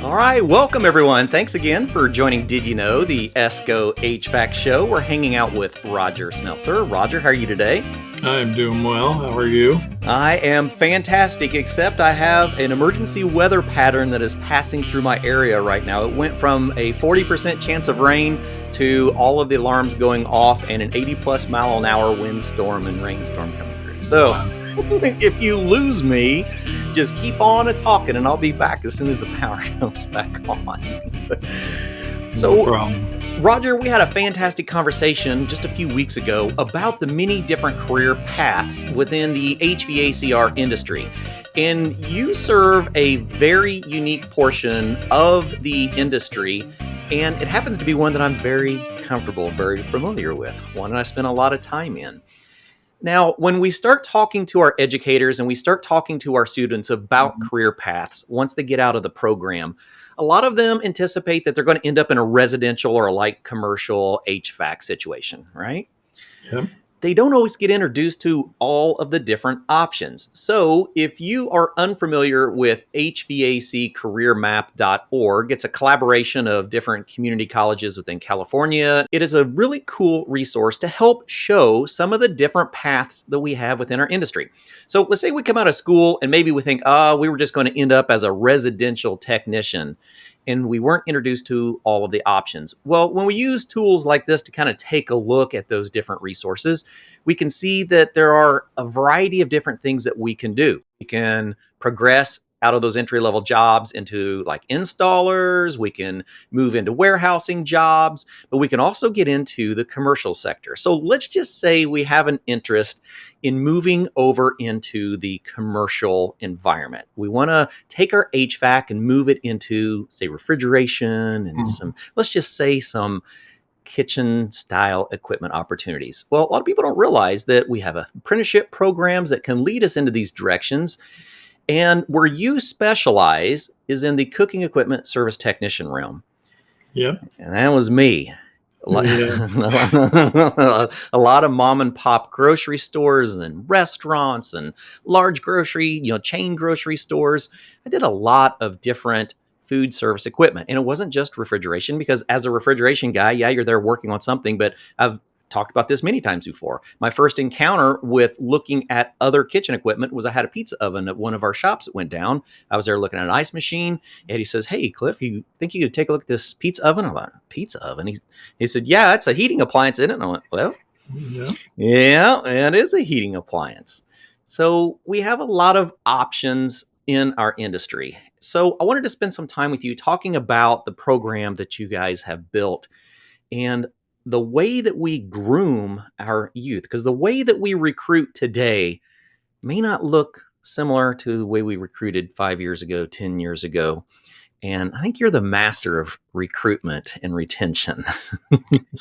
All right, welcome everyone. Thanks again for joining Did You Know, the ESCO HVAC show. We're hanging out with Rodger Smelcer. Rodger, how are you today? I'm doing well. How are you? I am fantastic, except I have an emergency weather pattern that is passing through my area right now. It went from a 40% chance of rain to all of the alarms going off and an 80 plus mile an hour windstorm and rainstorm coming through. So if you lose me, just keep on talking and I'll be back as soon as the power comes back on. So, No problem. Rodger, we had a fantastic conversation just a few weeks ago about the many different career paths within the HVACR industry. And you serve a very unique portion of the industry, and it happens to be one that I'm very comfortable, very familiar with, one that I spend a lot of time in. Now, when we start talking to our educators and we start talking to our students about career paths, once they get out of the program, a lot of them anticipate that they're going to end up in a residential or a light commercial HVAC situation, right? Yep. They don't always get introduced to all of the different options. So if you are unfamiliar with HVACCareerMap.org, it's a collaboration of different community colleges within California. It is a really cool resource to help show some of the different paths that we have within our industry. So let's say we come out of school and maybe we think, we were just going to end up as a residential technician, and we weren't introduced to all of the options. Well, when we use tools like this to kind of take a look at those different resources, we can see that there are a variety of different things that we can do. We can progress out of those entry-level jobs into like installers, we can move into warehousing jobs, but we can also get into the commercial sector. So let's just say we have an interest in moving over into the commercial environment. We want to take our HVAC and move it into, say, refrigeration and let's just say some kitchen style equipment opportunities. Well, a lot of people don't realize that we have apprenticeship programs that can lead us into these directions. And where you specialize is in the cooking equipment service technician realm. Yep. And that was me. Yeah. A lot of mom and pop grocery stores and restaurants and large grocery, chain grocery stores. I did a lot of different food service equipment. And it wasn't just refrigeration, because as a refrigeration guy, you're there working on something, but I've talked about this many times before. My first encounter with looking at other kitchen equipment was I had a pizza oven at one of our shops that went down. I was there looking at an ice machine, and he says, "Hey, Cliff, you think you could take a look at this pizza oven?" I'm like, "Pizza oven?" He said, "Yeah, it's a heating appliance in it." And I went, "Well, yeah, it is a heating appliance." So we have a lot of options in our industry. So I wanted to spend some time with you talking about the program that you guys have built and the way that we groom our youth, because the way that we recruit today may not look similar to the way we recruited 5 years ago, 10 years ago. And I think you're the master of recruitment and retention.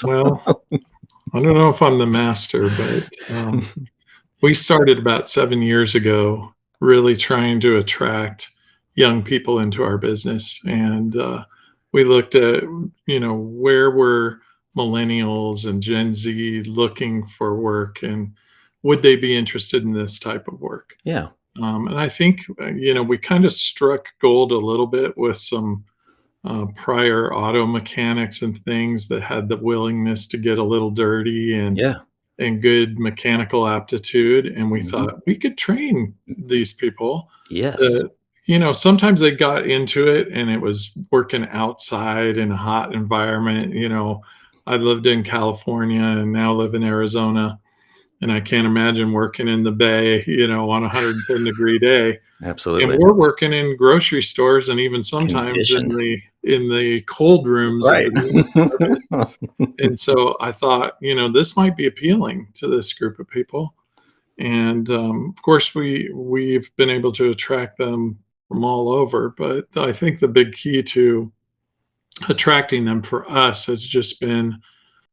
Well, I don't know if I'm the master, but we started about 7 years ago really trying to attract young people into our business. And we looked at, where were millennials and Gen Z looking for work, and would they be interested in this type of work? Yeah. And I think, we kind of struck gold a little bit with some prior auto mechanics and things that had the willingness to get a little dirty and good mechanical aptitude. And we thought we could train these people. Yes. Sometimes they got into it and it was working outside in a hot environment. I lived in California and now live in Arizona, and I can't imagine working in the Bay, on a 110 degree day. Absolutely. And we're working in grocery stores and even sometimes in the cold rooms. Right. And so I thought, this might be appealing to this group of people. And of course, we've been able to attract them from all over. But I think the big key to attracting them for us has just been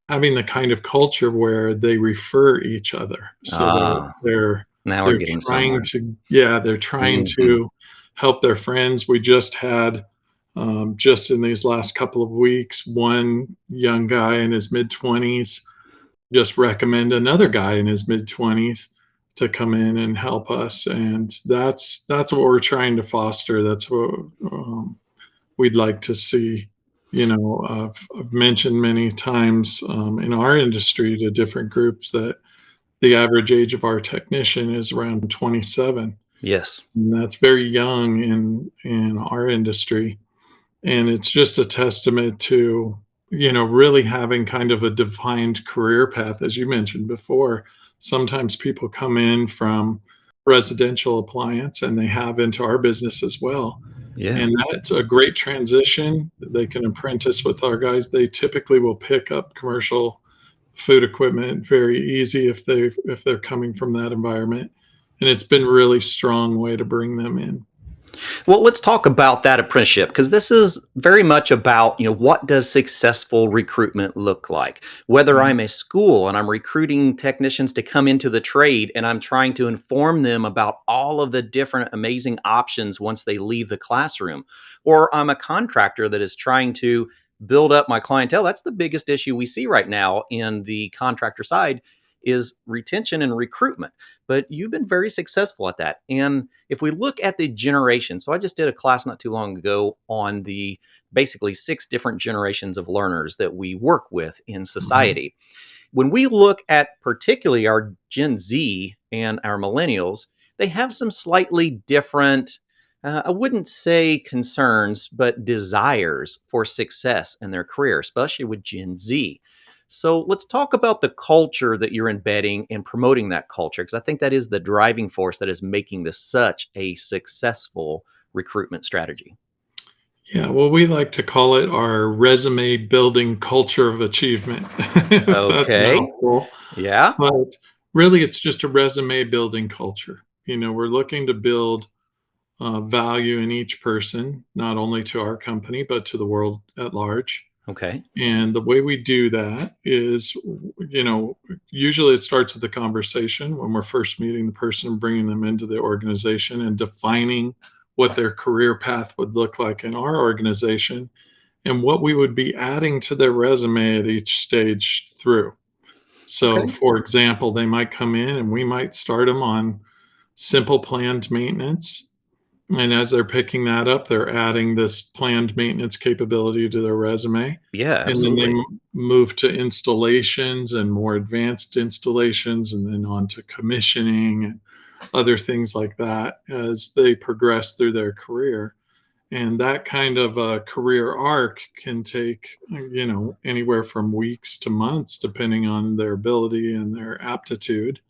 having the kind of culture where they refer each other. So they're now we're getting trying somewhere. they're trying to help their friends. We just had just in these last couple of weeks, one young guy in his mid-20s just recommend another guy in his mid-20s to come in and help us. And that's what we're trying to foster. That's what we'd like to see. I've mentioned many times in our industry to different groups that the average age of our technician is around 27. Yes. And that's very young in our industry. And it's just a testament to, really having kind of a defined career path. As you mentioned before, sometimes people come in from residential appliance and they have into our business as well. Yeah. And that's a great transition. They can apprentice with our guys. They typically will pick up commercial food equipment very easy if they're coming from that environment. And it's been a really strong way to bring them in. Well, let's talk about that apprenticeship because this is very much about, what does successful recruitment look like? Whether Mhm. I'm a school and I'm recruiting technicians to come into the trade and I'm trying to inform them about all of the different amazing options once they leave the classroom, or I'm a contractor that is trying to build up my clientele. That's the biggest issue we see right now in the contractor side is retention and recruitment. But you've been very successful at that. And if we look at the generation, so I just did a class not too long ago on the basically 6 different generations of learners that we work with in Mhm. society. When we look at particularly our Gen Z and our millennials, they have some slightly different, I wouldn't say concerns, but desires for success in their career, especially with Gen Z. So let's talk about the culture that you're embedding and promoting that culture, because I think that is the driving force that is making this such a successful recruitment strategy. Yeah, well, we like to call it our resume building culture of achievement, if that's a Okay. mouthful. Yeah. But really, it's just a resume building culture. We're looking to build value in each person, not only to our company, but to the world at large. Okay. And the way we do that is, you know, usually it starts with the conversation when we're first meeting the person and bringing them into the organization and defining what their career path would look like in our organization and what we would be adding to their resume at each stage through. So, Okay. for example, they might come in and we might start them on simple planned maintenance, and as they're picking that up, they're adding this planned maintenance capability to their resume. Yeah, And then they absolutely. move to installations and more advanced installations, and then on to commissioning and other things like that as they progress through their career. And that kind of a career arc can take, anywhere from weeks to months, depending on their ability and their aptitude.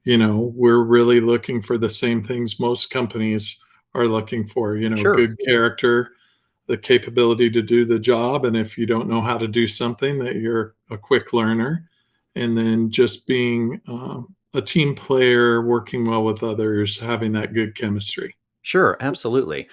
We're really looking for the same things most companies are looking for, Sure. good character, the capability to do the job. And if you don't know how to do something, that you're a quick learner. And then just being a team player, working well with others, having that good chemistry. Sure, absolutely.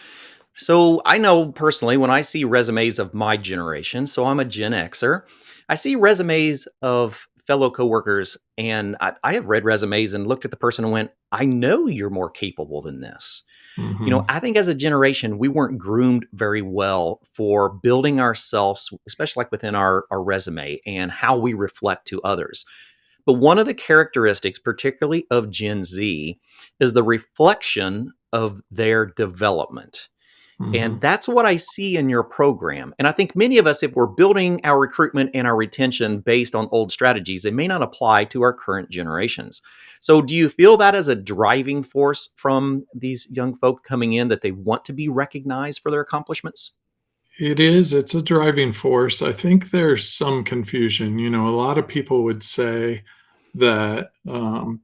So I know personally when I see resumes of my generation, so I'm a Gen Xer, I see resumes of fellow coworkers, and I have read resumes and looked at the person and went, I know you're more capable than this. Hmm. I think as a generation, we weren't groomed very well for building ourselves, especially like within our resume and how we reflect to others. But one of the characteristics, particularly of Gen Z, is the reflection of their development. And Hmm. that's what I see in your program. And I think many of us, if we're building our recruitment and our retention based on old strategies, they may not apply to our current generations. So, do you feel that as a driving force from these young folk coming in that they want to be recognized for their accomplishments? It is. It's a driving force. I think there's some confusion. A lot of people would say that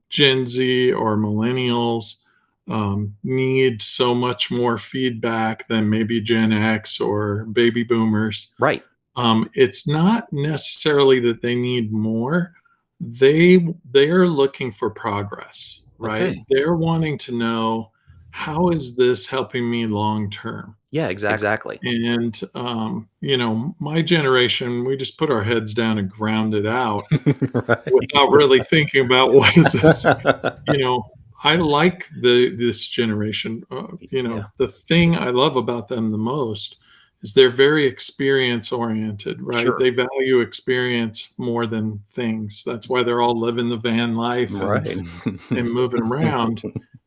Gen Z or millennials need so much more feedback than maybe Gen X or baby boomers. Right. It's not necessarily that they need more. They are looking for progress, right? Okay. They're wanting to know, how is this helping me long term? Yeah, exactly. And, my generation, we just put our heads down and ground it out Right. without really thinking about what is this. You know, I like this generation. Yeah. The thing I love about them the most is they're very experience oriented, right? Sure. They value experience more than things. That's why they're all living the van life and Right. moving around.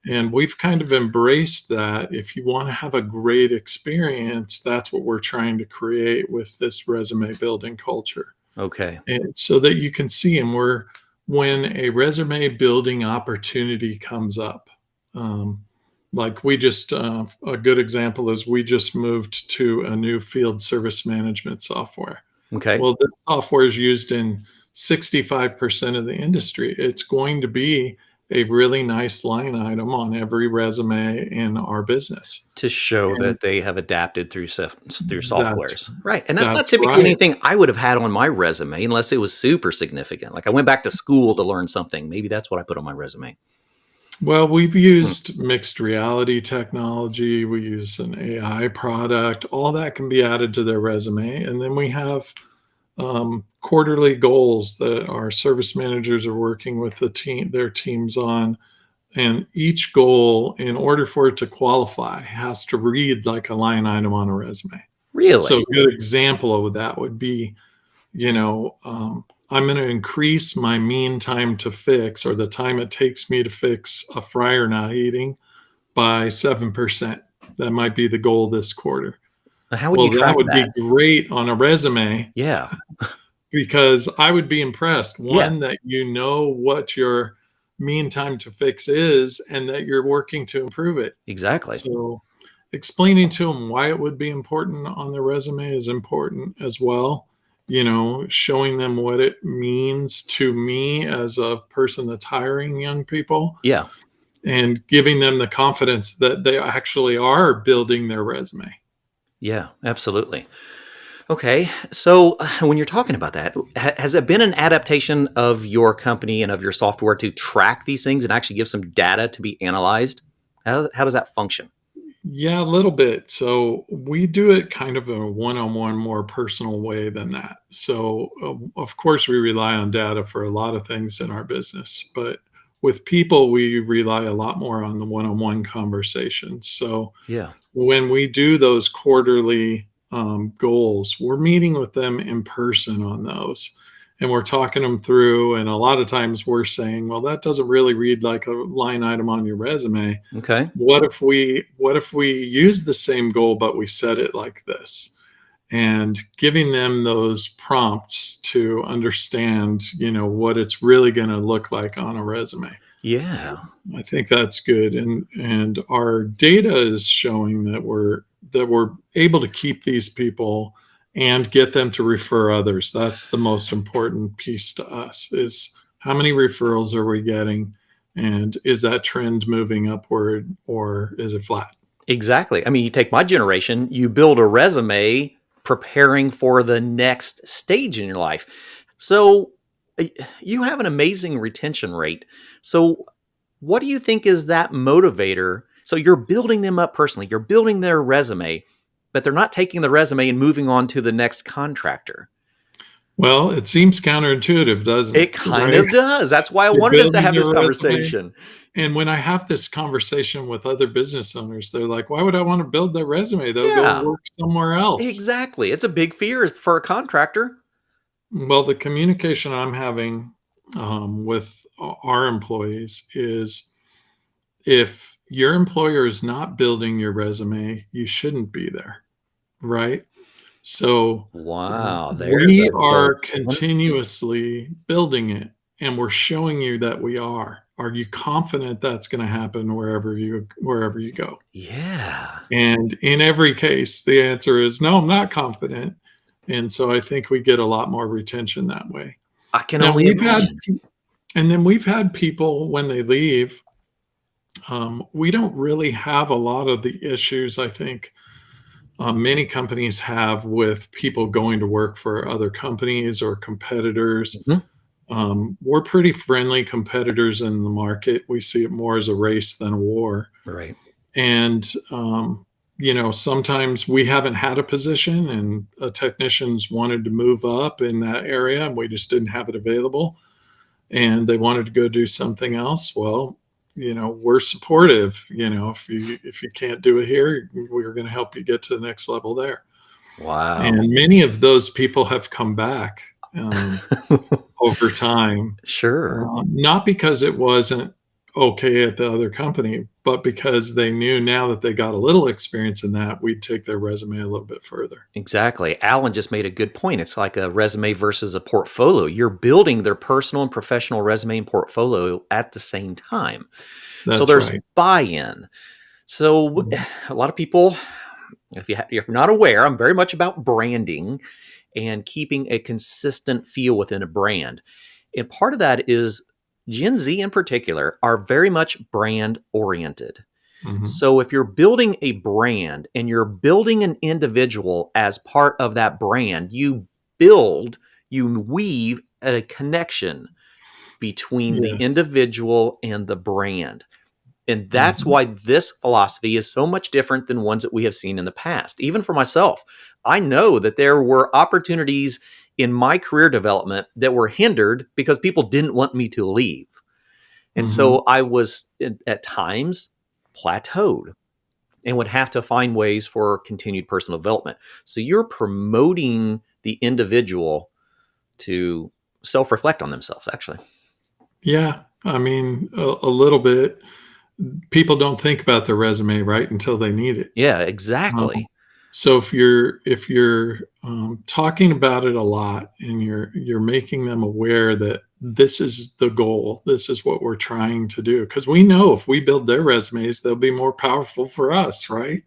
And we've kind of embraced that. If you want to have a great experience, that's what we're trying to create with this resume building culture. Okay. And so that you can see, and when a resume building opportunity comes up, um, like a good example is we just moved to a new field service management software. Okay. Well, this software is used in 65% of the industry. It's going to be a really nice line item on every resume in our business. To show And that they have adapted through that's softwares. Right. And that's not that's typically right. anything I would have had on my resume unless it was super significant. Like I went back to school to learn something. Maybe that's what I put on my resume. Well, we've Hmm. used mixed reality technology, we use an AI product, all that can be added to their resume. And then we have quarterly goals that our service managers are working with their teams on. And each goal, in order for it to qualify, has to read like a line item on a resume. So Really? a good example of that would be, I'm going to increase my mean time to fix, or the time it takes me to fix a fryer not heating, by 7%. That might be the goal this quarter. How would you Well, that track would be that? great on a resume Yeah. because I would be impressed. Yeah. One, that you know what your mean time to fix is and that you're working to improve it. Exactly. So explaining to them why it would be important on their resume is important as well. Showing them what it means to me as a person that's hiring young people Yeah. and giving them the confidence that they actually are building their resume. Yeah. Absolutely. Okay. So when you're talking about that, has it been an adaptation of your company and of your software to track these things and actually give some data to be analyzed? How does that function? Yeah, a little bit. So we do it kind of a one-on-one, more personal way than that. So, of course, we rely on data for a lot of things in our business, but with people, we rely a lot more on the one-on-one conversations. So Yeah. when we do those quarterly goals, we're meeting with them in person on those. And we're talking them through. And a lot of times we're saying, well, that doesn't really read like a line item on your resume. Okay. What if we use the same goal but we set it like this, and giving them those prompts to understand what it's really going to look like on a resume. Yeah. I think that's good, and our data is showing that we're able to keep these people and get them to refer others. That's the most important piece to us, is how many referrals are we getting, and is that trend moving upward or is it flat? Exactly. I mean, you take my generation, you build a resume preparing for the next stage in your life. So uh, you have an amazing retention rate. So what do you think is that motivator? So you're building them up personally, you're building their resume, but they're not taking the resume and moving on to the next contractor. Well, it seems counterintuitive, doesn't It it? kind Right? of does. That's why I You're wanted us to building have their this resume. conversation. And when I have this conversation with other business owners, they're like, why would I want to build their resume? They'll go Yeah, work somewhere else. exactly. It's a big fear for a contractor. Well, the communication I'm having with our employees is, if your employer is not building your resume, you shouldn't be there. Right. So Wow, there's we a are bold one. continuously building it, and we're showing you that we are. Are you confident that's going to happen wherever you go? Yeah, And in every case, the answer is no, I'm not confident. And so I think we get a lot more retention that way. I can Now only we've had, imagine. and then we've had people when they leave. We don't really have a lot of the issues I think many companies have with people going to work for other companies or competitors. Mhm. We're pretty friendly competitors in the market. We see it more as a race than a war. Right. And, sometimes we haven't had a position and technicians wanted to move up in that area and we just didn't have it available and they wanted to go do something else. Well, we're supportive. If you can't do it here, we're going to help you get to the next level there. Wow. And many of those people have come back over time, Sure. not because it wasn't okay at the other company, but because they knew now that they got a little experience in that, we'd take their resume a little bit further. Exactly. Alan just made a good point. It's like a resume versus a portfolio. You're building their personal and professional resume and portfolio at the same time. So That's there's right. buy-in. So Mhm. a lot of people, if you're not aware, I'm very much about branding and keeping a consistent feel within a brand. And part of that is Gen Z in particular are very much brand oriented. Mhm. So if you're building a brand and you're building an individual as part of that brand, you weave a connection between the Yes. individual and the brand. And that's Mhm. why this philosophy is so much different than ones that we have seen in the past. Even for myself, I know that there were opportunities in my career development that were hindered because people didn't want me to leave. And Mhm. so I was at times plateaued and would have to find ways for continued personal development. So you're promoting the individual to self reflect on themselves, actually. Yeah, I mean, a little bit. People don't think about their resume, right, until they need it. Yeah, Um, exactly. so if you're talking about it a lot and you're making them aware that this is the goal, this is what we're trying to do, because we know if we build their resumes, they'll be more powerful for us, right?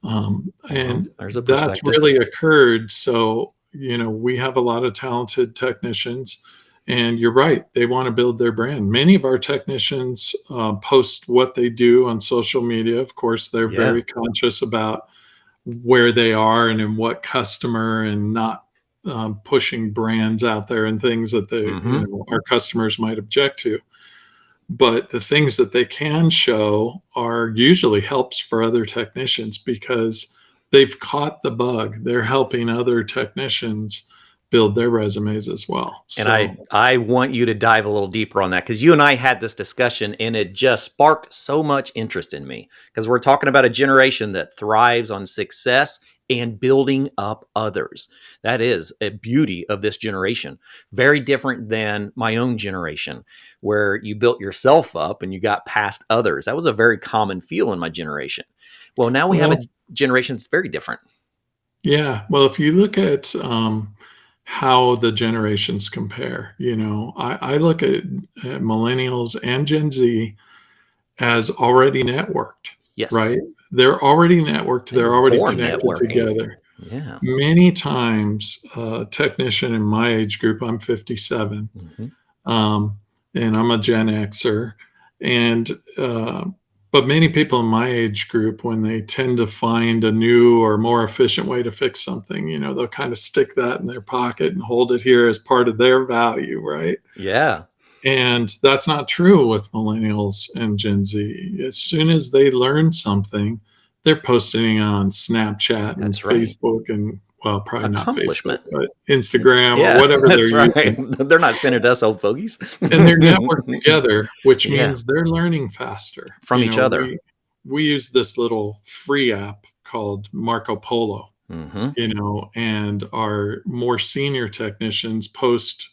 Well, And there's a that's perspective. really occurred. So, we have a lot of talented technicians, and you're right, they want to build their brand. Many of our technicians post what they do on social media. Of course, they're Yeah. very conscious about where they are and in what customer, and not pushing brands out there and things that Hmm. our customers might object to. But the things that they can show are usually helps for other technicians because they've caught the bug. They're helping other technicians build their resumes as well. And So, I want you to dive a little deeper on that because you and I had this discussion and it just sparked so much interest in me because we're talking about a generation that thrives on success and building up others. That is a beauty of this generation. Very different than my own generation, where you built yourself up and you got past others. That was a very common feel in my generation. Well, now we have well, a generation that's very different. yeah. Well, if you look at how the generations compare, I look at millennials and Gen Z as already networked, Yes. right? They're already networked, They they're were already born connected networking. together. Yeah. Many times, a technician in my age group, I'm 57, Hmm. um, and I'm a Gen Xer, and but many people in my age group, when they tend to find a new or more efficient way to fix something, they'll kind of stick that in their pocket and hold it here as part of their value, right? Yeah. And that's not true with millennials and Gen Z. As soon as they learn something, they're posting on Snapchat and That's right. Facebook, and, well, probably not Facebook, Accomplishment. but Instagram or Yeah, whatever they're that's right. using. They're not sending to us old fogies. And they're networked together, which Yeah, means they're learning faster. from each other. We use this little free app called Marco Polo, Mhm. and our more senior technicians post,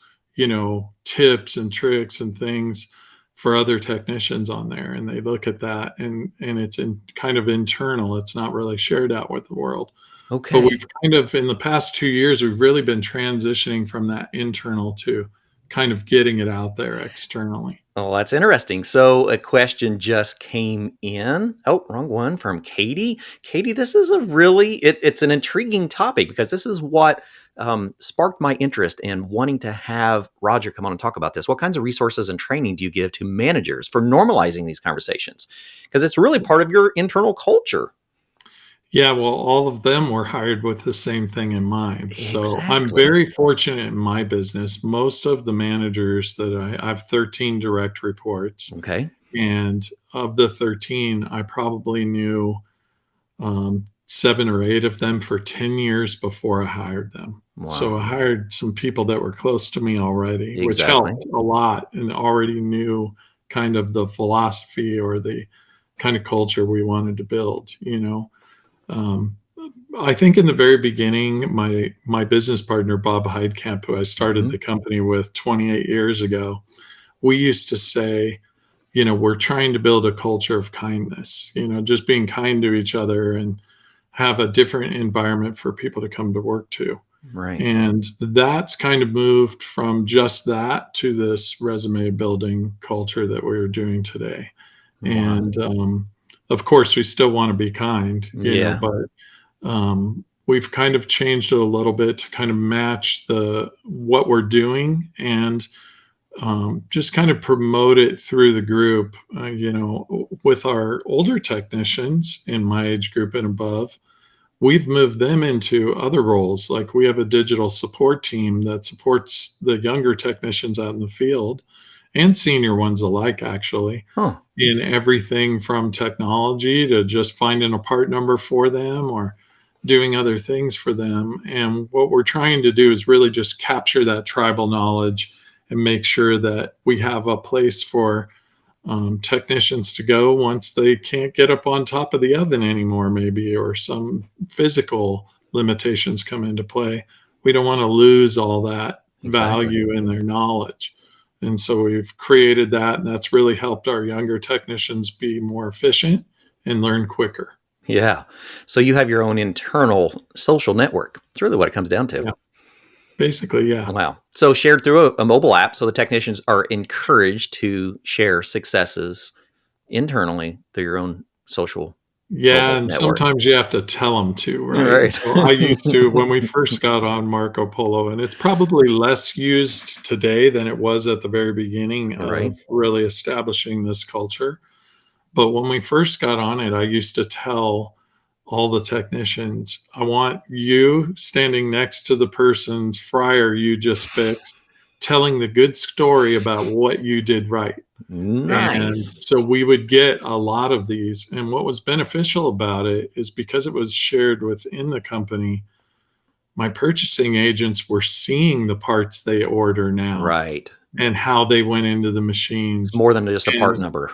tips and tricks and things for other technicians on there. And they look at that, and it's kind of internal. It's not really shared out with the world. But Okay. we've kind of, in the past 2 years, we've really been transitioning from that internal to kind of getting it out there externally. Well, that's interesting. So a question just came in. Oh, wrong one from Katie. Katie, this is a really it's an intriguing topic because this is what sparked my interest in wanting to have Rodger come on and talk about this. What kinds of resources and training do you give to managers for normalizing these conversations? Because it's really part of your internal culture. Yeah, well, all of them were hired with the same thing in mind. So I'm Exactly. very fortunate in my business. Most of the managers that I have 13 direct reports, Okay. and of the 13, I probably knew 7 or 8 of them for 10 years before I hired them. So Wow. I hired some people that were close to me already, which Exactly. helped a lot, and already knew kind of the philosophy or the kind of culture we wanted to build. Um, I think in the very beginning, my business partner Bob Heidkamp, who I started Mhm. the company with 28 years ago, we used to say, we're trying to build a culture of kindness, just being kind to each other and have a different environment for people to come to work to. Right. And that's kind of moved from just that to this resume building culture that we're doing today. Wow. And of course, we still want to be kind, Yeah. but we've kind of changed it a little bit to kind of match the what we're doing and just kind of promote it through the group. With our older technicians in my age group and above, we've moved them into other roles. Like we have a digital support team that supports the younger technicians out in the field and senior ones alike, actually, Huh. in everything from technology to just finding a part number for them or doing other things for them. And what we're trying to do is really just capture that tribal knowledge and make sure that we have a place for technicians to go once they can't get up on top of the oven anymore, maybe, or some physical limitations come into play. We don't want to lose all that Exactly. value in their knowledge. And so we've created that, and that's really helped our younger technicians be more efficient and learn quicker. Yeah. So you have your own internal social network. It's really what it comes down to. Yeah, basically, yeah. Wow. So shared through a mobile app. So the technicians are encouraged to share successes internally through your own social Yeah, mobile and network. sometimes you have to tell them to, right? And Right. so I used to when we first got on Marco Polo, and it's probably less used today than it was at the very beginning Right. of really establishing this culture. But when we first got on it, I used to tell all the technicians, I want you standing next to the person's fryer you just fixed, telling the good story about what you did right. And Nice. so we would get a lot of these. And what was beneficial about it is because it was shared within the company, my purchasing agents were seeing the parts they order now Right. and how they went into the It's machines. more than just a part And number.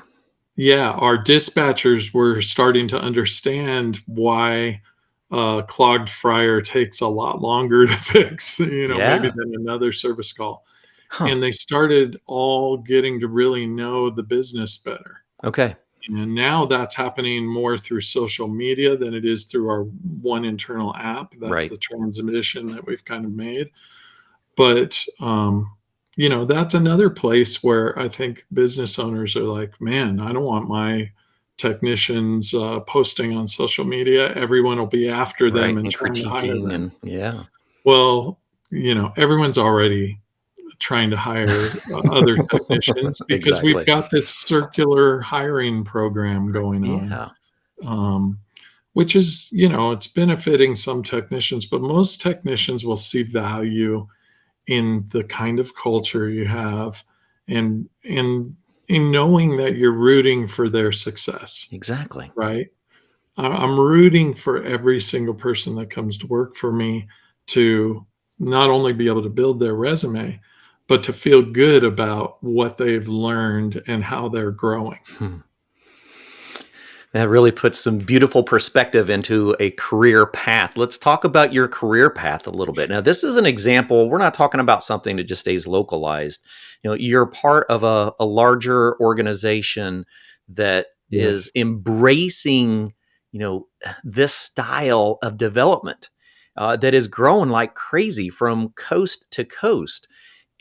yeah, our dispatchers were starting to understand why a clogged fryer takes a lot longer to fix, maybe Yeah. than another service call. Huh. And they started all getting to really know the business better. Okay. And now that's happening more through social media than it is through our one internal app. That's Right. the transition that we've kind of made. But, that's another place where I think business owners are like, man, I don't want my technicians posting on social media. Everyone will be after them Right. and And trying to hire critiquing them. and yeah. Well, everyone's already trying to hire other technicians because we've Exactly. got this circular hiring program going on, Yeah. um, which is, it's benefiting some technicians, but most technicians will see value in the kind of culture you have and in knowing that you're rooting for their success, Exactly. right? I'm rooting for every single person that comes to work for me to not only be able to build their resume, but to feel good about what they've learned and how they're growing. Hmm. That really puts some beautiful perspective into a career path. Let's talk about your career path a little bit. Now, this is an example. We're not talking about something that just stays localized. You're part of a larger organization that is Yes. embracing, this style of development that is growing like crazy from coast to coast.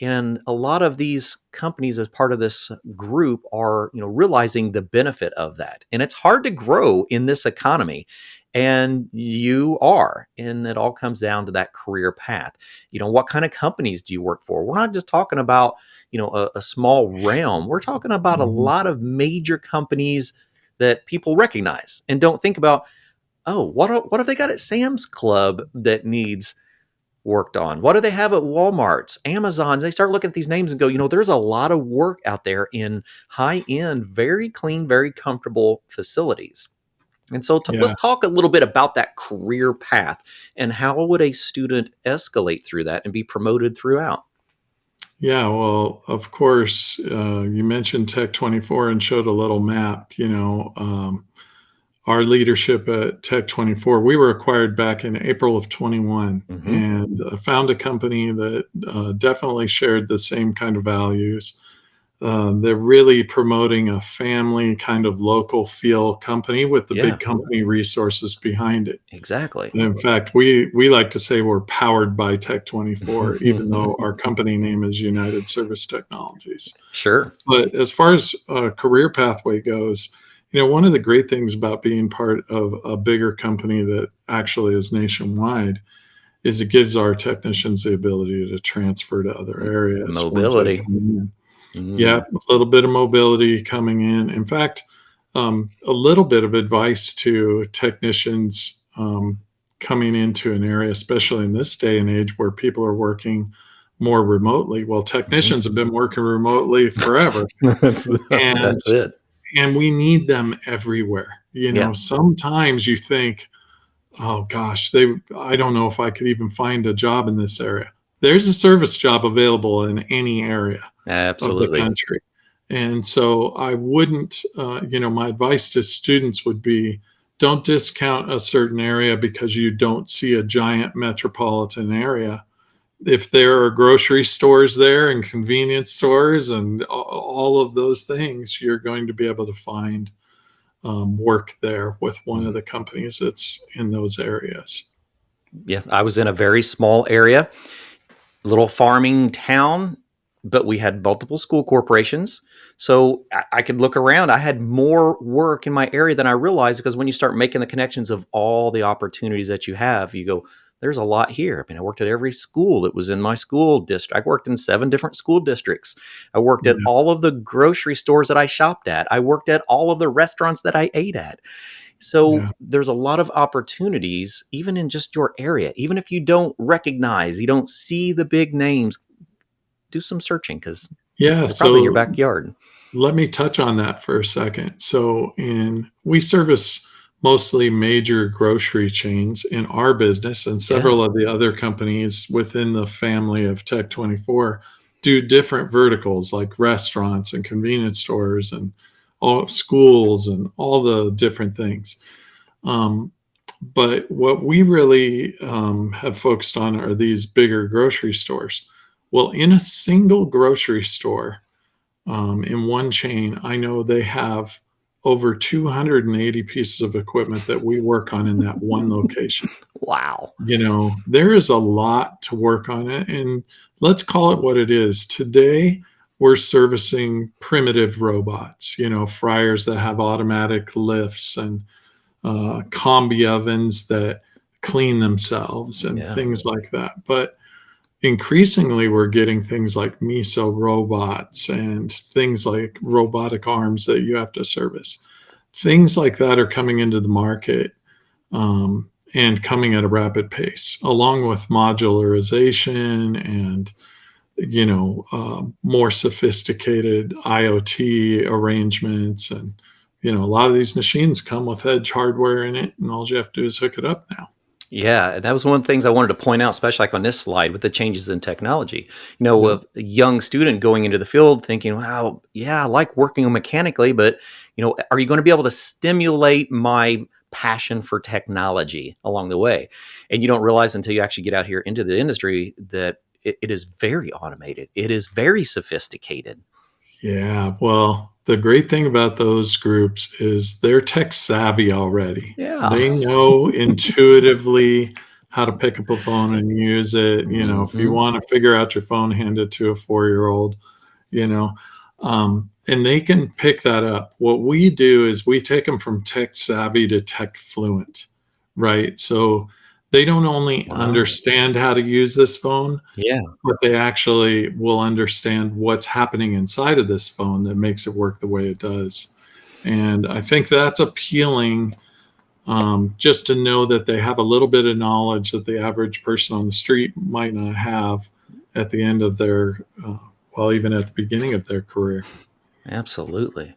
And a lot of these companies as part of this group are realizing the benefit of that, and it's hard to grow in this economy, and you are, and it all comes down to that career path. What kind of companies do you work for? We're not just talking about a small realm. We're talking about a Mhm. lot of major companies that people recognize and don't think about. Oh, what have they got at Sam's Club that needs worked on? What do they have at Walmart's, Amazon's? They start looking at these names and go, there's a lot of work out there in high end, very clean, very comfortable facilities. And so Yeah. let's talk a little bit about that career path and how would a student escalate through that and be promoted throughout? Yeah. Well, of course, you mentioned Tech 24 and showed a little map. Our leadership at Tech 24, we were acquired back in April of 21 Hmm. and found a company that definitely shared the same kind of values. They're really promoting a family kind of local feel company with the Yeah, big company resources behind it. exactly. And in fact, we like to say we're powered by Tech 24, even though our company name is United Service Technologies. Sure. But as far as a career pathway goes, one of the great things about being part of a bigger company that actually is nationwide is it gives our technicians the ability to transfer to other areas once they Mobility. come in. Yeah, Mm, a little bit of mobility coming in. In fact, a little bit of advice to technicians coming into an area, especially in this day and age where people are working more remotely. Well, mhm. technicians have been working remotely forever, That's and that's it. we need them everywhere. Yeah, Sometimes you think, oh gosh, I don't know if I could even find a job in this area. There's a service job available in any area of the absolutely. country. And so I wouldn't, my advice to students would be don't discount a certain area because you don't see a giant metropolitan area. If there are grocery stores there and convenience stores and all of those things, you're going to be able to find work there with one of Mhm. the companies that's in those areas. Yeah, I was in a very small area, little farming town, but we had multiple school corporations. So I could look around. I had more work in my area than I realized because when you start making the connections of all the opportunities that you have, you go, there's a lot here. I mean, I worked at every school that was in my school district. I worked in 7 different school districts. I worked at Yeah. all of the grocery stores that I shopped at. I worked at all of the restaurants that I ate at. So Yeah. there's a lot of opportunities, even in just your area. Even if you don't recognize, you don't see the big names, do some searching because Yeah. they're probably in your So backyard. let me touch on that for a second. So, we service mostly major grocery chains in our business, and Yeah. several of the other companies within the family of Tech 24 do different verticals like restaurants and convenience stores and all schools and all the different things. Um, but what we really have focused on are these bigger grocery stores. Well, in a single grocery store, in one chain, I know they have over 280 pieces of equipment that we work on in that one location. Wow. There is a lot to work on it. And let's call it what it is. Today, we're servicing primitive robots, fryers that have automatic lifts and combi ovens that clean themselves and Yeah. things like that. But increasingly, we're getting things like miso robots and things like robotic arms that you have to service. Things like that are coming into the market and coming at a rapid pace, along with modularization and more sophisticated IoT arrangements. And a lot of these machines come with edge hardware in it, and all you have to do is hook it up now. Yeah, that was one of the things I wanted to point out, especially like on this slide with the changes in technology. Yeah. A young student going into the field thinking, wow, yeah, I like working mechanically, but, are you going to be able to stimulate my passion for technology along the way? And you don't realize until you actually get out here into the industry that it is very automated, it is very sophisticated. Yeah, well, the great thing about those groups is they're tech savvy already. Yeah. They know intuitively how to pick up a phone and use it. If you Hmm. want to figure out your phone, hand it to a 4-year old, you know, and they can pick that up. What we do is we take them from tech savvy to tech fluent, right? So they don't only Wow. understand how to use this phone, Yeah. but they actually will understand what's happening inside of this phone that makes it work the way it does. And I think that's appealing, just to know that they have a little bit of knowledge that the average person on the street might not have at the end of their, well, even at the beginning of their career. Absolutely.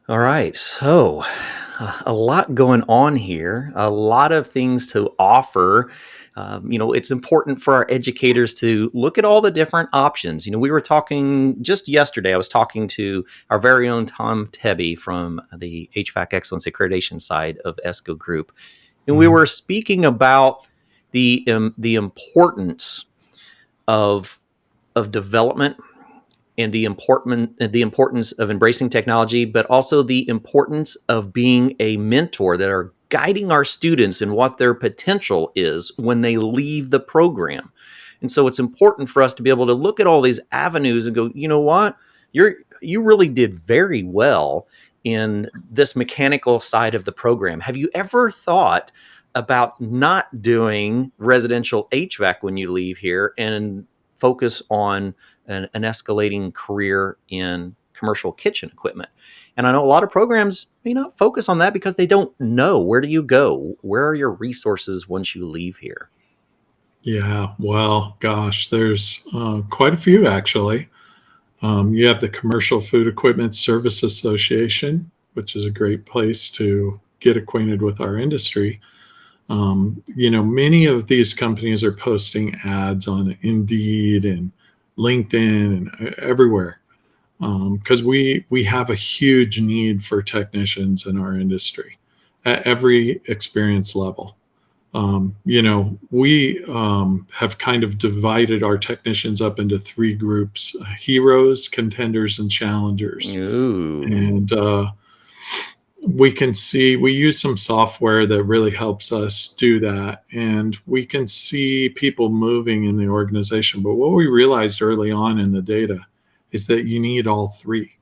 All right. So, a lot going on here, a lot of things to offer. It's important for our educators to look at all the different options. We were talking just yesterday, I was talking to our very own Tom Tebby from the HVAC Excellence Accreditation side of ESCO Group. And we Mhm. were speaking about the importance of development and the importance of embracing technology, but also the importance of being a mentor that are guiding our students in what their potential is when they leave the program. And so it's important for us to be able to look at all these avenues and go, you know what? You really did very well in this mechanical side of the program. Have you ever thought about not doing residential HVAC when you leave here and focus on an escalating career in commercial kitchen equipment? And I know a lot of programs may not focus on that because they don't know, where do you go? Where are your resources once you leave here? Yeah, well, gosh, there's quite a few actually. You have the Commercial Food Equipment Service Association, which is a great place to get acquainted with our industry. Many of these companies are posting ads on Indeed and LinkedIn and everywhere, because we have a huge need for technicians in our industry at every experience level. We have kind of divided our technicians up into three groups: heroes, contenders, and challengers. Ooh, And we use some software that really helps us do that. And we can see people moving in the organization. But what we realized early on in the data is that you need all three.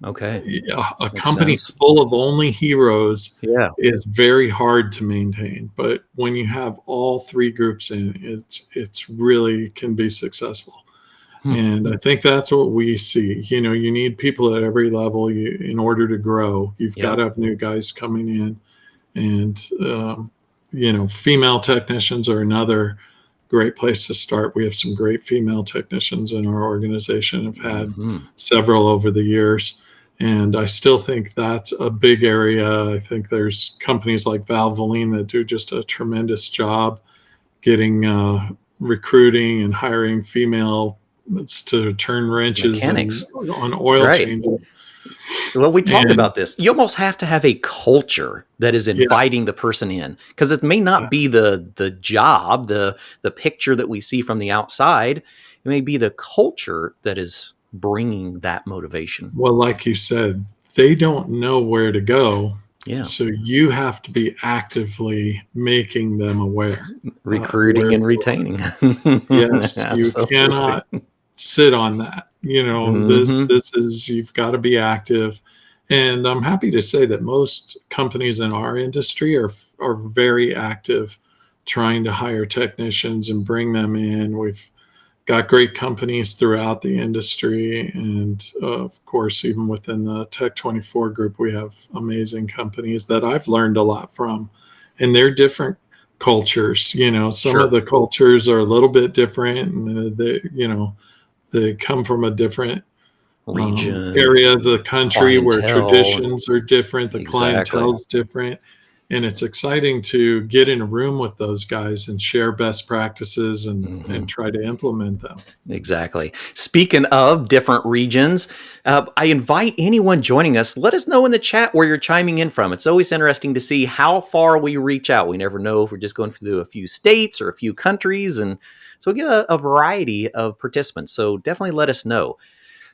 okay. A Makes company sense. full of only heroes Yeah. is very hard to maintain, but when you have all three groups in, it's really can be successful. Hmm. And I think that's what we see. You need people at every level. In order to grow, you've got Yep. to have new guys coming in, and female technicians are another great place to start. We have some great female technicians in our organization. Have had Hmm. several over the years, and I still think that's a big area. I think there's companies like Valvoline that do just a tremendous job getting recruiting and hiring female to turn wrenches and Mechanics. on oil Right. changes. Well, we talked And about this. You almost have to have a culture that is yeah, inviting the person in, because it may not yeah. be the job, the picture that we see from the outside. It may be the culture that is bringing that motivation. Well, like you said, they don't know where to go. Yeah. So you have to be actively making them aware of Recruiting where and you are. retaining. Yes, you Absolutely. cannot sit on that. Hmm. This is, you've got to be active. And I'm happy to say that most companies in our industry are very active trying to hire technicians and bring them in. We've got great companies throughout the industry, and of course, even within the Tech 24 group, we have amazing companies that I've learned a lot from, and they're different cultures. Some of Sure. the cultures are a little bit different, and they come from a different Region, area of the country where clientele. traditions are different, the Exactly. clientele's different. And it's exciting to get in a room with those guys and share best practices and Hmm. try to implement them. Exactly. Speaking of different regions, I invite anyone joining us, let us know in the chat where you're chiming in from. It's always interesting to see how far we reach out. We never know if we're just going through a few states or a few countries. And so we get a variety of participants. So definitely let us know.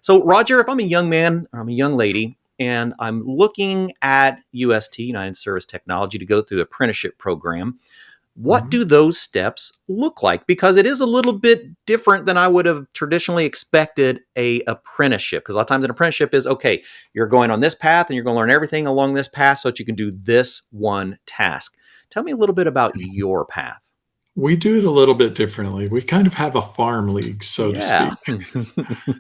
So, Rodger, if I'm a young man or I'm a young lady and I'm looking at UST, United Service Technology, to go through the apprenticeship program, what Mhm. do those steps look like? Because it is a little bit different than I would have traditionally expected a apprenticeship. Because a lot of times an apprenticeship is, okay, you're going on this path and you're going to learn everything along this path so that you can do this one task. Tell me a little bit about your path. We do it a little bit differently. We kind of have a farm league, so to Yeah. speak.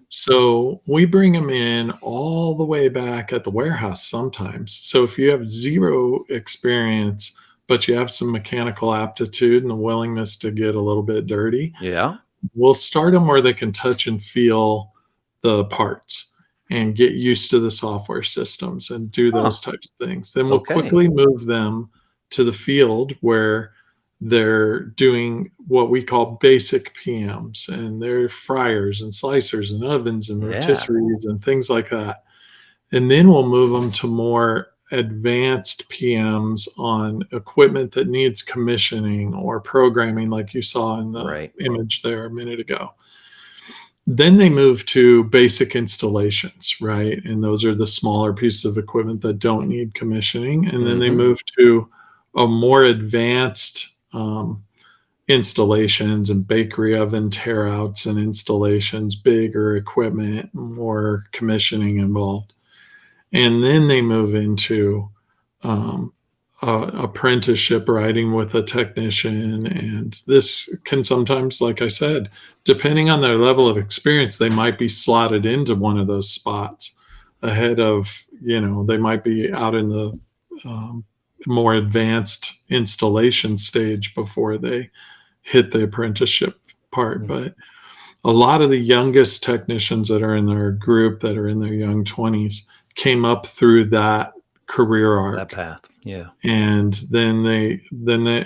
So we bring them in all the way back at the warehouse sometimes. So if you have zero experience, but you have some mechanical aptitude and the willingness to get a little bit dirty, Yeah. we'll start them where they can touch and feel the parts and get used to the software systems and do Huh. those types of things. Then we'll Okay. quickly move them to the field where they're doing what we call basic PMs, and they're fryers and slicers and ovens and Yeah. rotisseries and things like that. And then we'll move them to more advanced PMs on equipment that needs commissioning or programming, like you saw in the Right. image there a minute ago. Then they move to basic installations, right? And those are the smaller pieces of equipment that don't need commissioning. And then they Hmm. move to a more advanced installations and bakery oven tear outs and installations, bigger equipment, more commissioning involved. And then they move into um, apprenticeship writing with a technician. And this can sometimes, like I said, depending on their level of experience, they might be slotted into one of those spots ahead of, they might be out in the um, more advanced installation stage before they hit the apprenticeship part. But a lot of the youngest technicians that are in our group that are in their young 20s came up through that career That arc, path. Yeah. and then they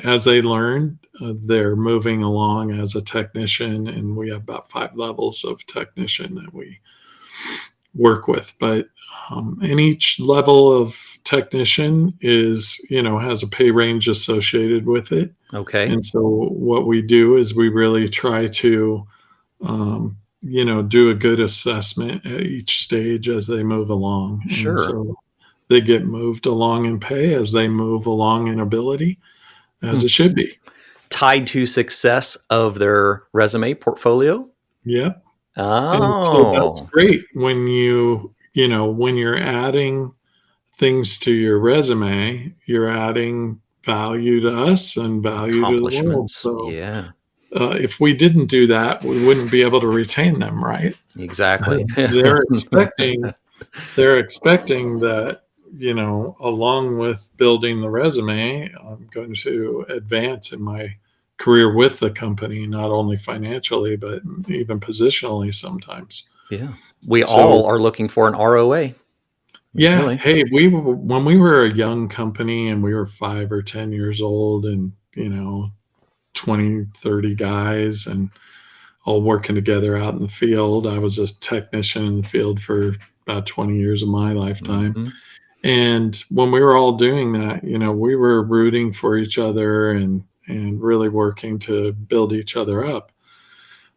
as they learn, they're moving along as a technician, and we have about 5 levels of technician that we work with. But and each level of technician is, has a pay range associated with it. Okay. And so what we do is we really try to do a good assessment at each stage as they move along. And Sure. so they get moved along in pay as they move along in ability, as Hmm. it should be. Tied to success of their resume portfolio. Yeah. And so that's Oh, great when when you're adding things to your resume, you're adding value to us and value to the world. accomplishments. So Yeah, if we didn't do that, we wouldn't be able to retain them, right? exactly. they're expecting they're expecting that, along with building the resume, I'm going to advance in my career with the company, not only financially but even positionally sometimes. Yeah. We all So are looking for an ROA. yeah, Really. hey, when we were a young company and we were 5 or 10 years old, and 20, 30 guys and all working together out in the field. I was a technician in the field for about 20 years of my lifetime. Hmm. And when we were all doing that, we were rooting for each other and really working to build each other up.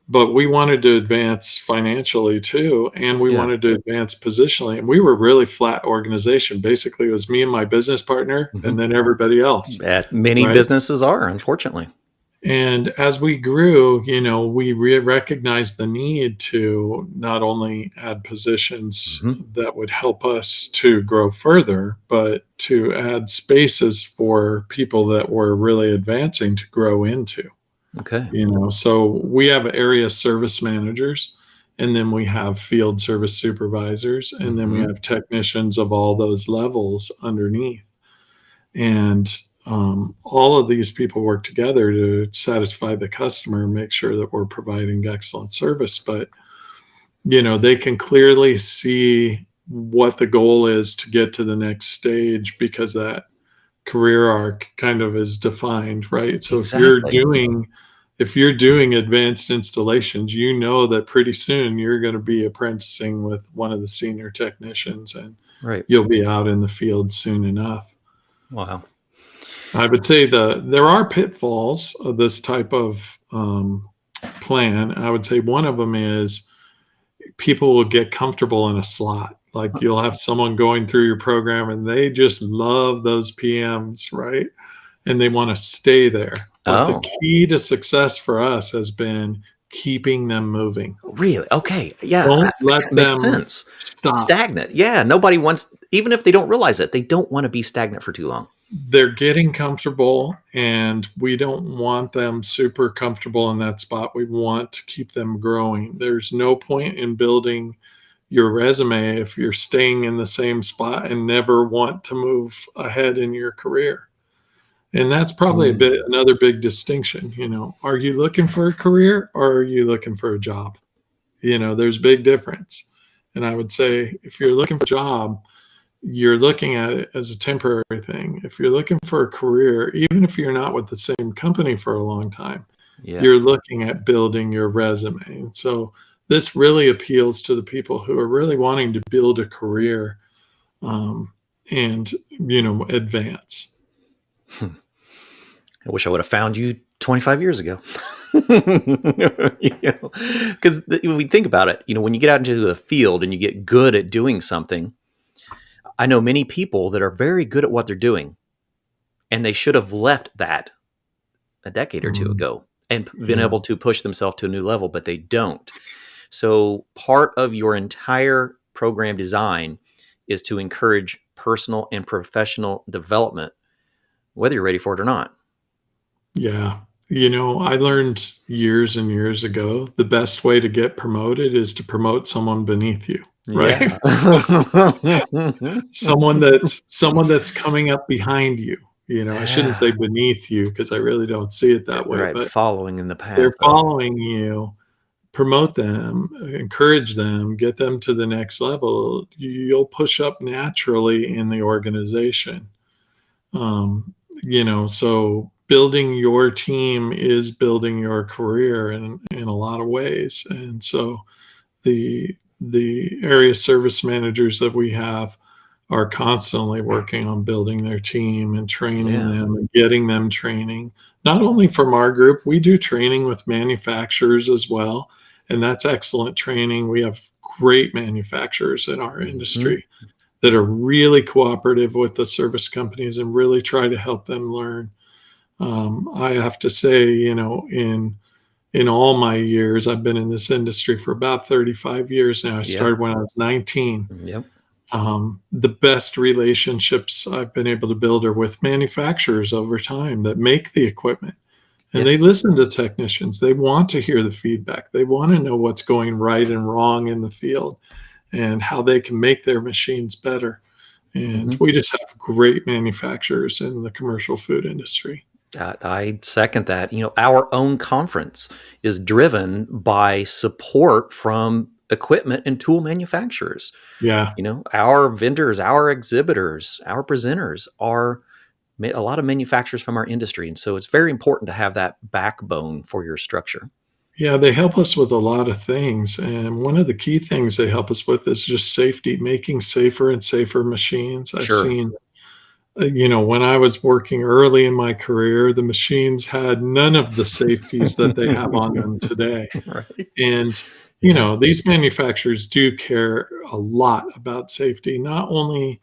But we wanted to advance financially too, and we Yeah. wanted to advance positionally. And we were a really flat organization. Basically, it was me and my business partner, Hmm. and then everybody else, Many right? businesses are, unfortunately. And as we grew, we recognized the need to not only add positions Hmm. that would help us to grow further, but to add spaces for people that were really advancing to grow into. Okay. So we have area service managers, and then we have field service supervisors, and then we Hmm. have technicians of all those levels underneath. And all of these people work together to satisfy the customer, make sure that we're providing excellent service. But they can clearly see what the goal is to get to the next stage, because that career arc kind of is defined, right? So Exactly. if you're doing advanced installations, that pretty soon you're going to be apprenticing with one of the senior technicians, and Right. you'll be out in the field soon enough. Wow. I would say there are pitfalls of this type of plan. I would say one of them is people will get comfortable in a slot. Like, you'll have someone going through your program and they just love those PMs, right? And they want to stay there. But the Oh, key to success for us has been keeping them moving. really? Okay. Yeah. Don't let That makes them sense. stop. Stagnant. Yeah. Nobody wants, even if they don't realize it, they don't want to be stagnant for too long. They're getting comfortable, and we don't want them super comfortable in that spot. We want to keep them growing. There's no point in building your resume if you're staying in the same spot and never want to move ahead in your career. And that's probably Mm. another big distinction. Are you looking for a career, or are you looking for a job? There's big difference. And I would say, if you're looking for a job, you're looking at it as a temporary thing. If you're looking for a career, even if you're not with the same company for a long time, Yeah. you're looking at building your resume. And so this really appeals to the people who are really wanting to build a career, um, and advance. I wish I would have found you 25 years ago. Because if we think about it, when you get out into the field and you get good at doing something, I know many people that are very good at what they're doing, and they should have left that a decade or two Mm, ago and been yeah. able to push themselves to a new level, but they don't. So part of your entire program design is to encourage personal and professional development, whether you're ready for it or not. Yeah. I learned years and years ago, the best way to get promoted is to promote someone beneath you, right? Yeah. Someone that's coming up behind you. I shouldn't say Yeah. beneath you because I really don't see it that way, Right. but Following in the they're path of. following you, promote them, encourage them, get them to the next level. You'll push up naturally in the organization. So building your team is building your career in a lot of ways. And so the area service managers that we have are constantly working on building their team and training Yeah. them and getting them training. Not only from our group, we do training with manufacturers as well. And that's excellent training. We have great manufacturers in our Mhm. industry that are really cooperative with the service companies and really try to help them learn. I have to say, in all my years, I've been in this industry for about 35 years now. I Yeah. started when I was 19. Yep. The best relationships I've been able to build are with manufacturers over time that make the equipment. And Yeah. they listen to technicians. They want to hear the feedback. They want to know what's going right and wrong in the field and how they can make their machines better. And Mhm. we just have great manufacturers in the commercial food industry. I second that. Our own conference is driven by support from equipment and tool manufacturers. Yeah. Our vendors, our exhibitors, our presenters are a lot of manufacturers from our industry. And so it's very important to have that backbone for your structure. Yeah, they help us with a lot of things. And one of the key things they help us with is just safety, making safer and safer machines. I've Sure. seen, when I was working early in my career, the machines had none of the safeties that they have on them today. Right. And, Yeah. these manufacturers do care a lot about safety, not only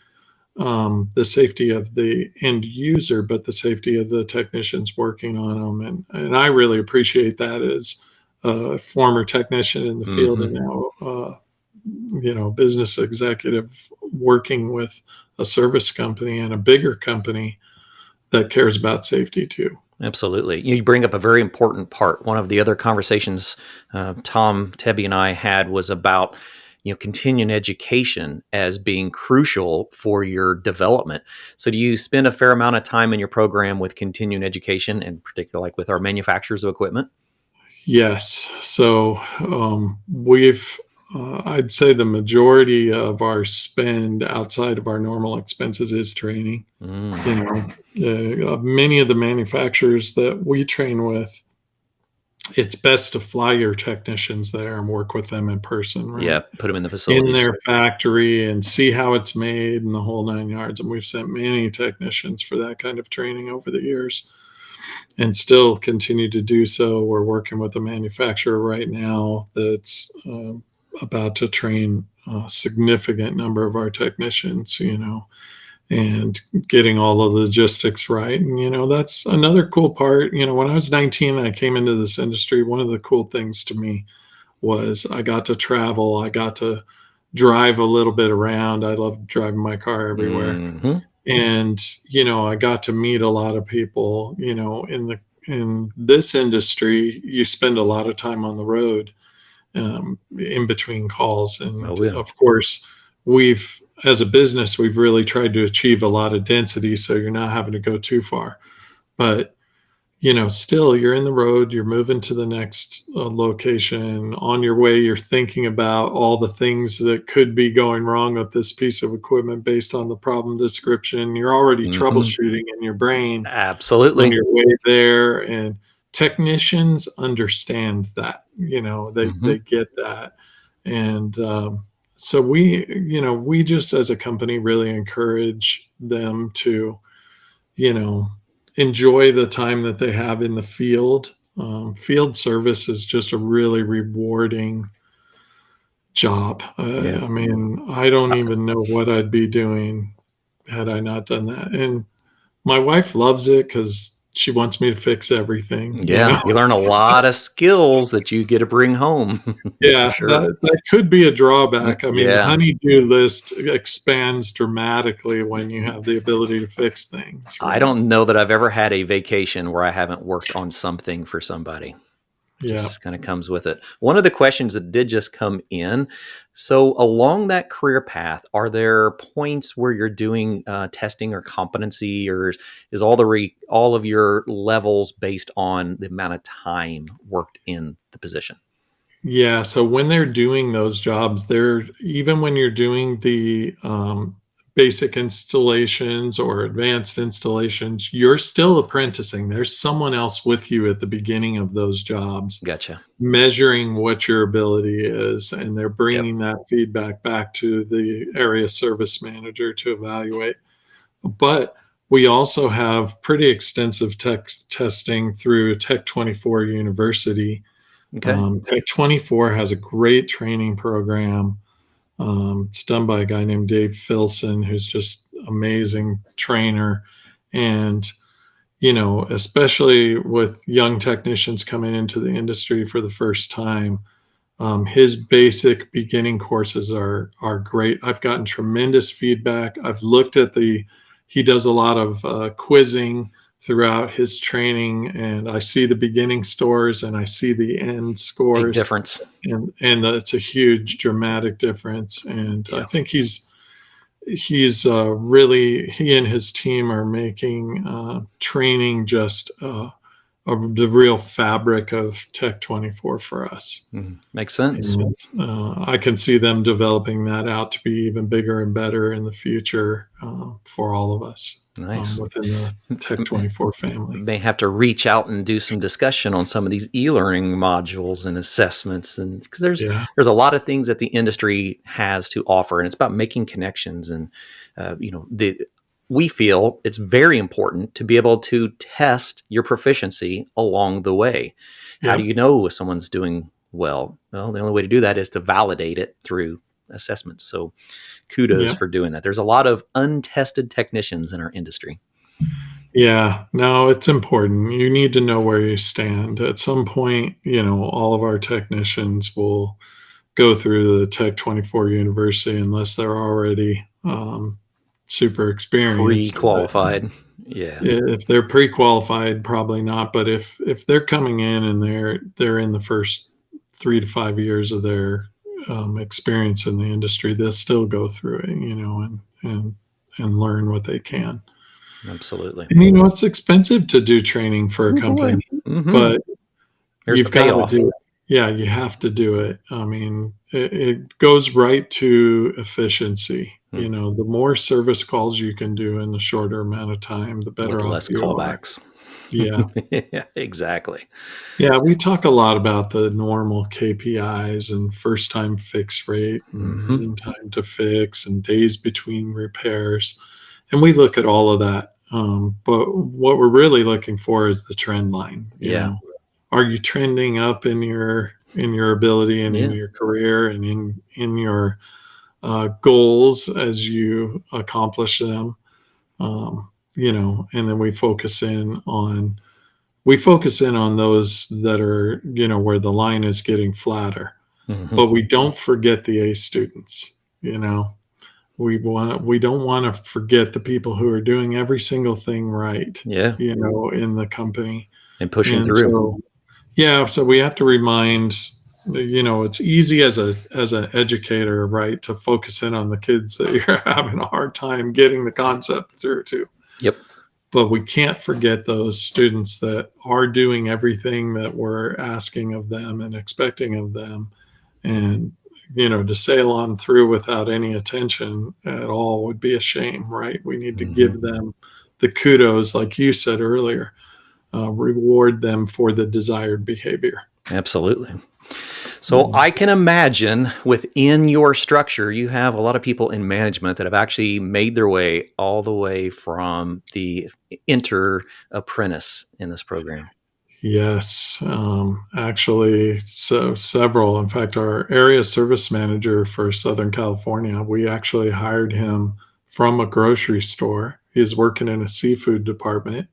the safety of the end user, but the safety of the technicians working on them. And I really appreciate that as a former technician in the field and Hmm. now, business executive working with a service company and a bigger company that cares about safety too. Absolutely. You bring up a very important part. One of the other conversations Tom, Tebby, and I had was about continuing education as being crucial for your development. So, do you spend a fair amount of time in your program with continuing education, in particular, like with our manufacturers of equipment? Yes. So I'd say the majority of our spend outside of our normal expenses is training. Mm. You many of the manufacturers that we train with, it's best to fly your technicians there and work with them in person, Yeah, right? put them in the In facilities. their factory and see how it's made and the whole nine yards. And we've sent many technicians for that kind of training over the years and still continue to do so. We're working with a manufacturer right now that's about to train a significant number of our technicians, and getting all the logistics right. And, that's another cool part. When I was 19 and I came into this industry, one of the cool things to me was I got to travel. I got to drive a little bit around. I love driving my car everywhere. Hmm. And, I got to meet a lot of people, in this industry, you spend a lot of time on the road in between calls. And Oh, yeah. of course, as a business, we've really tried to achieve a lot of density. So you're not having to go too far. But still you're in the road, you're moving to the next location. On your way, you're thinking about all the things that could be going wrong with this piece of equipment based on the problem description. You're already Hmm. troubleshooting in your brain on Absolutely. your way there. And technicians understand that, they Hmm. get that. And so we just as a company really encourage them to, you know, enjoy the time that they have in the field, Field service is just a really rewarding job. Yeah. I mean, I don't even know what I'd be doing had I not done that. And my wife loves it because she wants me to fix everything, you Yeah. know? You learn a lot of skills that you get to bring home for Yeah, sure. that could be a drawback. I mean, the Yeah. honey-do list expands dramatically when you have the ability to fix things, I right? don't know that I've ever had a vacation where I haven't worked on something for somebody. Yeah. Just kind of comes with it. One of the questions that did just come in. So, along that career path, are there points where you're doing testing or competency, or is all of your levels based on the amount of time worked in the position? Yeah, so when they're doing those jobs, they're even when you're doing the, basic installations or advanced installations, you're still apprenticing. There's someone else with you at the beginning of those jobs, Gotcha. measuring what your ability is, and they're Yep. bringing that feedback back to the area service manager to evaluate. But we also have pretty extensive tech testing through Tech 24 University. Okay. Tech 24 has a great training program. It's done by a guy named Dave Filson, who's just amazing trainer. And, you know, especially with young technicians coming into the industry for the first time, his basic beginning courses are great. I've gotten tremendous feedback. I've looked at he does a lot of quizzing throughout his training, and I see the beginning scores and I see the end Big scores, difference. and it's a huge dramatic difference. And I Yeah. think he's really, he and his team are making training just the real fabric of Tech 24 for us. Makes sense. And I can see them developing that out to be even bigger and better in the future for all of us Nice. within the Tech 24 family. May have to reach out and do some discussion on some of these e-learning modules and assessments, and because Yeah. there's a lot of things that the industry has to offer, and it's about making connections. And we feel it's very important to be able to test your proficiency along the way. How do Yep. you know if someone's doing well? Well, the only way to do that is to validate it through assessments. So kudos Yep. for doing that. There's a lot of untested technicians in our industry. Yeah. No, it's important. You need to know where you stand. At some point, you know, all of our technicians will go through the Tech 24 University unless they're already super experienced. But Pre-qualified. Yeah. if they're pre-qualified, probably not. But if they're coming in and they're in the first 3 to 5 years of their experience in the industry, they'll still go through it, you know, and learn what they can. Absolutely. And you know, it's expensive to do training for a Oh boy. company, Hmm. but There's the you've got to payoff. do it. Yeah, you have to do it. I mean, it goes right to efficiency. Hmm. You know, the more service calls you can do in the shorter amount of time, the With better off less you are. callbacks. Yeah. Yeah, exactly. Yeah, we talk a lot about the normal KPIs and first time fix rate and Hmm. mean time to fix and days between repairs. And we look at all of that. But what we're really looking for is the trend line. You Yeah. know, are you trending up in your ability and in Yeah. your career and in your goals as you accomplish them? You know, and then we focus in on those that are, you know, where the line is getting flatter, Hmm. but we don't forget the A students. You know, we don't want to forget the people who are doing every single thing right, Yeah. you know, in the company. And pushing And through. so yeah, so we have to remind, you know, it's easy as an educator, right, to focus in on the kids that you're having a hard time getting the concept through to. Yep. But we can't forget those students that are doing everything that we're asking of them and expecting of them. And, you know, to sail on through without any attention at all would be a shame, right? We need to Hmm. give them the kudos, like you said earlier, reward them for the desired behavior. Absolutely. So Yeah. I can imagine within your structure, you have a lot of people in management that have actually made their way all the way from the enter apprentice in this program. Yes, actually, so several. In fact, our area service manager for Southern California, we actually hired him from a grocery store. He was working in a seafood department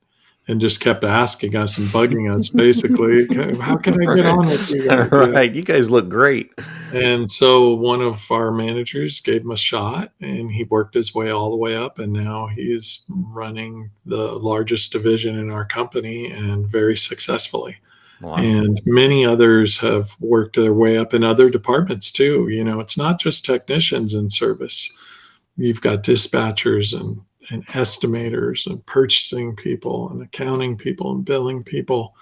and just kept asking us and bugging us, basically, How can I get Right. on with you guys? Yeah. Right. You guys look great. And so one of our managers gave him a shot, and he worked his way all the way up, and now he's running the largest division in our company and very successfully. Wow. And many others have worked their way up in other departments too. It's not just technicians in service. You've got dispatchers and estimators and purchasing people and accounting people and billing people.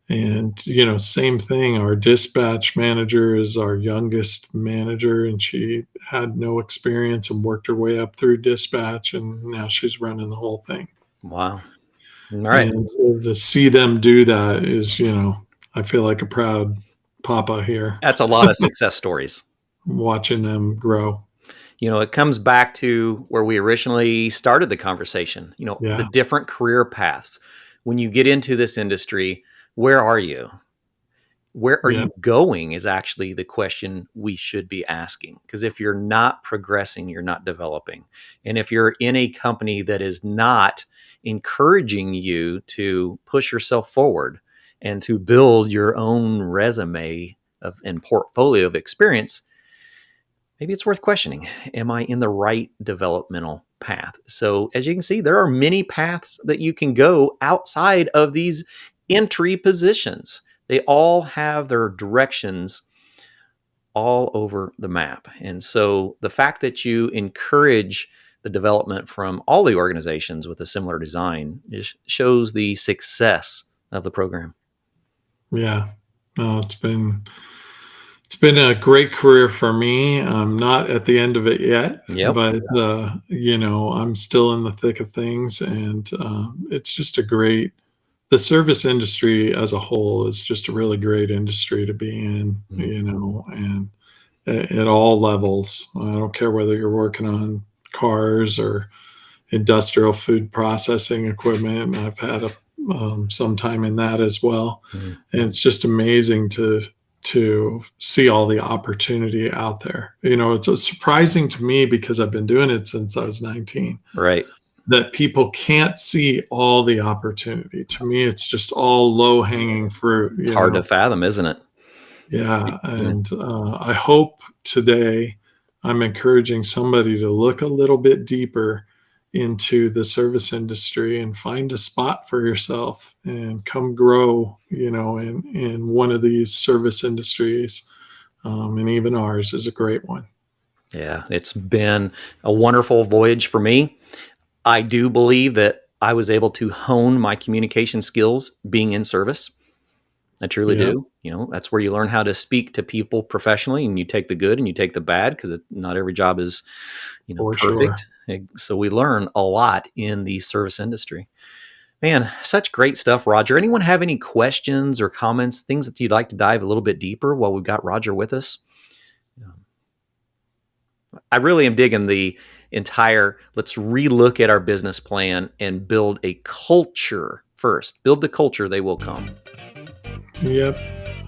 And, same thing. Our dispatch manager is our youngest manager, and she had no experience and worked her way up through dispatch, and now she's running the whole thing. Wow. All right. And so to see them do that is, I feel like a proud papa here That's a lot of success stories. watching them grow. It comes back to where we originally started the conversation, the Yeah. different career paths. When you get into this industry, where are you? Where are Yeah. you going is actually the question we should be asking. Because if you're not progressing, you're not developing. And if you're in a company that is not encouraging you to push yourself forward and to build your own resume and portfolio of experience, maybe it's worth questioning. Am I in the right developmental path? So, as you can see, there are many paths that you can go outside of these entry positions. They all have their directions all over the map. And so, the fact that you encourage the development from all the organizations with a similar design shows the success of the program. Yeah. No, it's been a great career for me. I'm not at the end of it yet, Yep. but I'm still in the thick of things, and it's just a great. The service industry as a whole is just a really great industry to be in, and at all levels. I don't care whether you're working on cars or industrial food processing equipment. I've had some time in that as well, Mhm. and it's just amazing to see all the opportunity out there. It's surprising to me because I've been doing it since I was 19 Right. that people can't see all the opportunity. To me, it's just all low hanging fruit. It's hard to fathom, isn't it? Yeah, Yeah. and I hope today I'm encouraging somebody to look a little bit deeper into the service industry and find a spot for yourself and come grow, in one of these service industries. And even ours is a great one. Yeah, it's been a wonderful voyage for me. I do believe that I was able to hone my communication skills being in service. I truly Yeah, do. That's where you learn how to speak to people professionally, and you take the good and you take the bad because not every job is, for sure. perfect. So we learn a lot in the service industry. Man, such great stuff, Roger. Anyone have any questions or comments, things that you'd like to dive a little bit deeper while we've got Roger with us? I really am digging the entire let's relook at our business plan and build a culture first. Build the culture, they will come. Yep.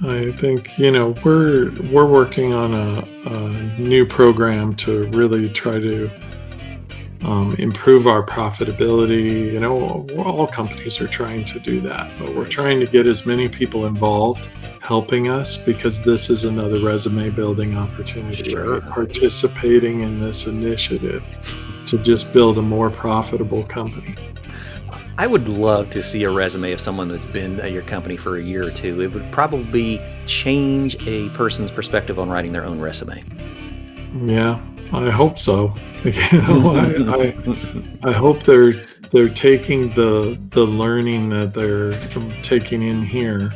I think, we're working on a new program to really try to improve our profitability. All companies are trying to do that, but we're trying to get as many people involved helping us because this is another resume building opportunity, Sure. right? Participating in this initiative to just build a more profitable company. I would love to see a resume of someone that's been at your company for a year or two. It would probably change a person's perspective on writing their own resume. Yeah, I hope so. I hope they're taking the learning that they're taking in here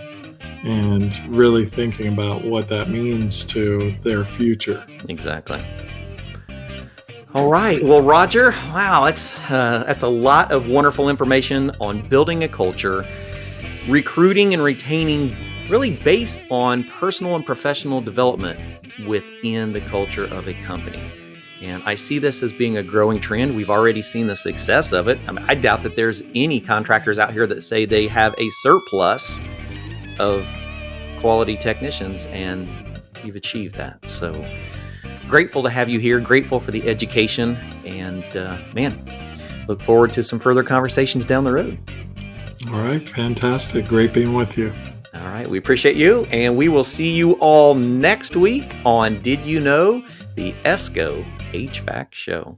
and really thinking about what that means to their future. Exactly. All right. Well, Roger, wow, that's a lot of wonderful information on building a culture, recruiting and retaining, really based on personal and professional development within the culture of a company. And I see this as being a growing trend. We've already seen the success of it. I doubt that there's any contractors out here that say they have a surplus of quality technicians, and you've achieved that. So grateful to have you here, grateful for the education, and man, look forward to some further conversations down the road. All right, fantastic. Great being with you. All right, we appreciate you, and we will see you all next week on Did You Know? The ESCO HVAC Show.